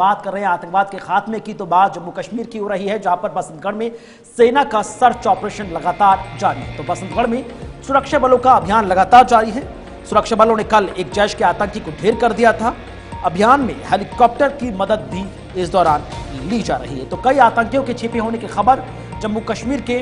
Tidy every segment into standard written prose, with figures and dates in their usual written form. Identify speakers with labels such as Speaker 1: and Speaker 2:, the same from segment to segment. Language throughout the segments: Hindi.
Speaker 1: बात कर रहे हैं आतंकवाद के खात्मे की, तो बात जम्मू कश्मीर की हो रही है, जहां पर बसंतगढ़ में सेना का सर्च ऑपरेशन लगातार जारी है। तो बसंतगढ़ में सुरक्षा बलों का अभियान लगातार जारी है। सुरक्षा बलों ने कल एक जैश के आतंकी को ढेर कर दिया था। अभियान में हेलीकॉप्टर की मदद भी इस दौरान ली जा रही है। तो कई आतंकियों के छिपे होने की खबर जम्मू कश्मीर के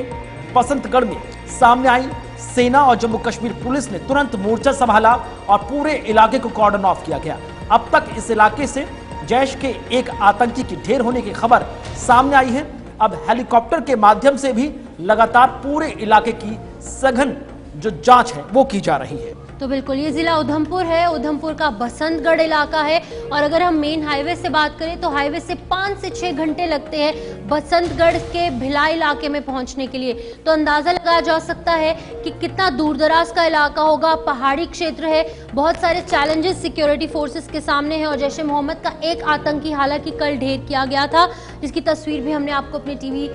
Speaker 1: बसंतगढ़ में सामने आई। सेना और जम्मू कश्मीर पुलिस ने तुरंत मोर्चा संभाला और पूरे इलाके को कॉर्डन ऑफ किया गया। अब तक इस इलाके से जैश के एक आतंकी की ढेर होने की खबर सामने आई है। अब हेलीकॉप्टर के माध्यम से भी लगातार पूरे इलाके की सघन जो जांच है वो की जा रही है।
Speaker 2: तो बिल्कुल ये जिला उधमपुर है, उधमपुर का बसंतगढ़ इलाका है। और अगर हम मेन हाईवे से बात करें तो हाईवे से 5 से 6 घंटे लगते हैं बसंतगढ़ के भिलाई इलाके में पहुंचने के लिए। तो अंदाजा लगाया जा सकता है कि कितना दूरदराज का इलाका होगा, पहाड़ी क्षेत्र है, बहुत सारे चैलेंजेस सिक्योरिटी फोर्सेस के सामने हैं। और जैश ए मोहम्मद का एक आतंकी हालांकि कल ढेर किया गया था, जिसकी तस्वीर भी हमने आपको अपने टीवी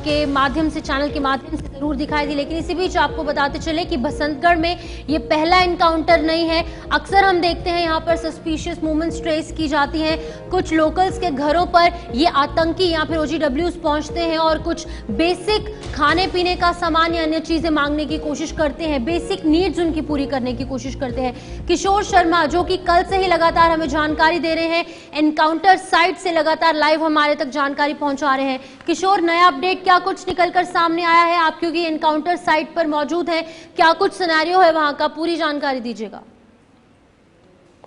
Speaker 2: के माध्यम से, चैनल के माध्यम से जरूर दिखाई दी। लेकिन इसी बीच आपको बताते चले कि बसंतगढ़ में ये पहला इनकाउंटर नहीं है। अक्सर हम देखते हैं यहाँ पर सस्पिशियस मूवमेंट्स ट्रेस की जाती हैं। कुछ लोकल्स के घरों पर ये आतंकी या फिर OGWs पहुंचते हैं और कुछ बेसिक खाने पीने का सामान या अन्य चीजें मांगने की कोशिश करते हैं, बेसिक नीड्स उनकी पूरी करने की कोशिश करते हैं। किशोर शर्मा जो कि कल से ही लगातार हमें जानकारी दे रहे हैं, एनकाउंटर साइट से लगातार लाइव हमारे तक जानकारी पहुंचा रहे हैं। किशोर, नया अपडेट क्या कुछ निकलकर सामने आया है? आप क्योंकि एनकाउंटर साइट पर मौजूद हैं, क्या कुछ सिनेरियो है वहां का, पूरी जानकारी दीजिएगा।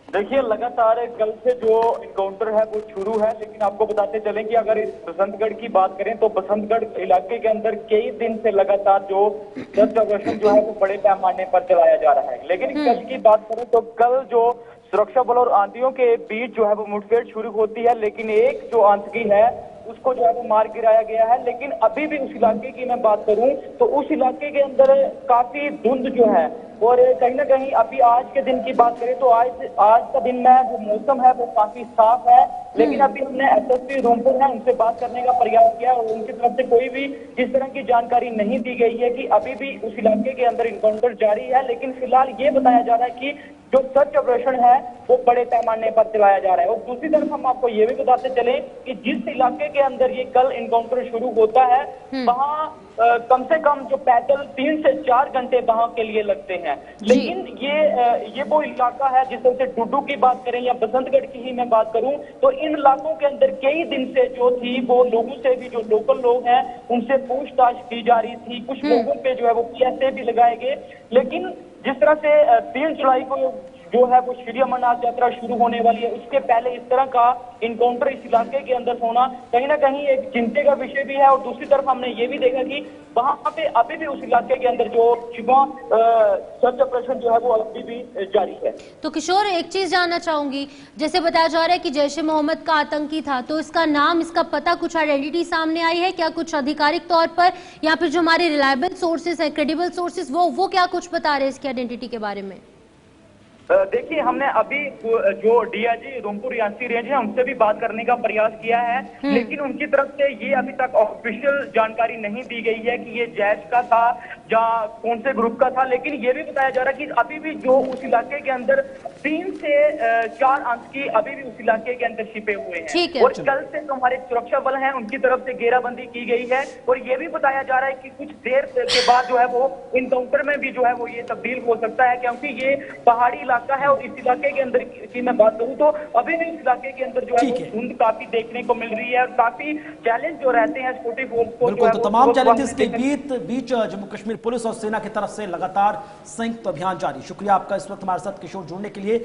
Speaker 3: देखिए, लगातार कल से जो इनकाउंटर है वो शुरू है, लेकिन आपको बताते चलें कि अगर इस बसंतगढ़ की बात करें तो बसंतगढ़ इलाके के अंदर कई दिन से लगातार जो सर्च ऑपरेशन जो है वो बड़े पैमाने पर चलाया जा रहा है। लेकिन कल की बात करें तो कल जो सुरक्षा बल और आतंकियों के बीच जो है वो मुठभेड़ शुरू होती है, लेकिन एक जो आतंकी है उसको जो है वो मार गिराया गया है। लेकिन अभी भी उस इलाके की मैं बात करूं तो उस इलाके के अंदर काफी धुंध जो है, और कहीं ना कहीं अभी आज के दिन की बात करें तो आज का दिन में जो मौसम है वो काफी साफ है। लेकिन अभी हमने SSP उधमपुर है उनसे बात करने का प्रयास किया और उनकी तरफ से कोई भी इस तरह की जानकारी नहीं दी गई है कि अभी भी उस इलाके के अंदर इनकाउंटर जारी है। लेकिन फिलहाल ये बताया जा रहा है कि जो सर्च ऑपरेशन है वो बड़े पैमाने पर चलाया जा रहा है। और दूसरी तरफ हम आपको ये भी बताते चले कि जिस इलाके के अंदर ये कल इनकाउंटर शुरू होता है वहाँ कम से कम जो पैदल 3 से 4 घंटे वहां के लिए लगते हैं। लेकिन ये वो इलाका है जिस तरह से डुडू की बात करें या बसंतगढ़ की ही मैं बात करूं तो इन इलाकों के अंदर कई दिन से जो थी वो लोगों से भी, जो लोकल लोग हैं उनसे पूछताछ की जा रही थी। कुछ लोगों पे जो है वो PSA भी लगाए गए। लेकिन जिस तरह से 3 जुलाई को जो है वो श्री अमरनाथ यात्रा शुरू होने वाली है, उसके पहले इस तरह का इनकाउंटर इस इलाके के अंदर होना कहीं ना कहीं एक चिंता का विषय भी है। और दूसरी तरफ हमने ये भी देखा कि वहां पे अभी भी उस इलाके के अंदर जो सर्च ऑपरेशन जो है वो अभी भी जारी है।
Speaker 2: तो किशोर, एक चीज जानना चाहूंगी, जैसे बताया जा रहा है कि जैश ए मोहम्मद का आतंकी था, तो इसका नाम, इसका पता, कुछ आइडेंटिटी सामने आई है क्या, कुछ आधिकारिक तौर पर, या फिर जो हमारे रिलायबल सोर्सेस है, क्रेडिबल सोर्सेस, वो क्या कुछ बता रहे हैं इसकी आइडेंटिटी के बारे में?
Speaker 3: देखिए, हमने अभी जो DIG उधमपुर रियासती रेंज है उनसे भी बात करने का प्रयास किया है, लेकिन उनकी तरफ से ये अभी तक ऑफिशियल जानकारी नहीं दी गई है कि ये जैश का था या कौन से ग्रुप का था। लेकिन ये भी बताया जा रहा है कि अभी भी जो उस इलाके के अंदर 3 से 4 आतंकी अभी भी उस इलाके के अंदर छिपे हुए हैं। और कल से जो हमारे सुरक्षा बल हैं उनकी तरफ से घेराबंदी की गई है। और ये भी बताया जा रहा है कि कुछ देर के बाद जो है वो इनकाउंटर में भी जो है वो ये तब्दील हो सकता है, क्योंकि ये पहाड़ी इलाका है। और इस इलाके के अंदर की मैं बात करूं तो अभी भी इस इलाके के अंदर जो है वो धुंध काफी देखने को मिल रही है और काफी चैलेंज जो रहते हैं सिक्योरिटी फोर्स को।
Speaker 1: बिल्कुल, तो तमाम चैलेंजेस के बीच जम्मू कश्मीर पुलिस और सेना की तरफ से लगातार संयुक्त अभियान जारी। शुक्रिया आपका इस वक्त हमारे साथ किशोर जुड़ने के लिए।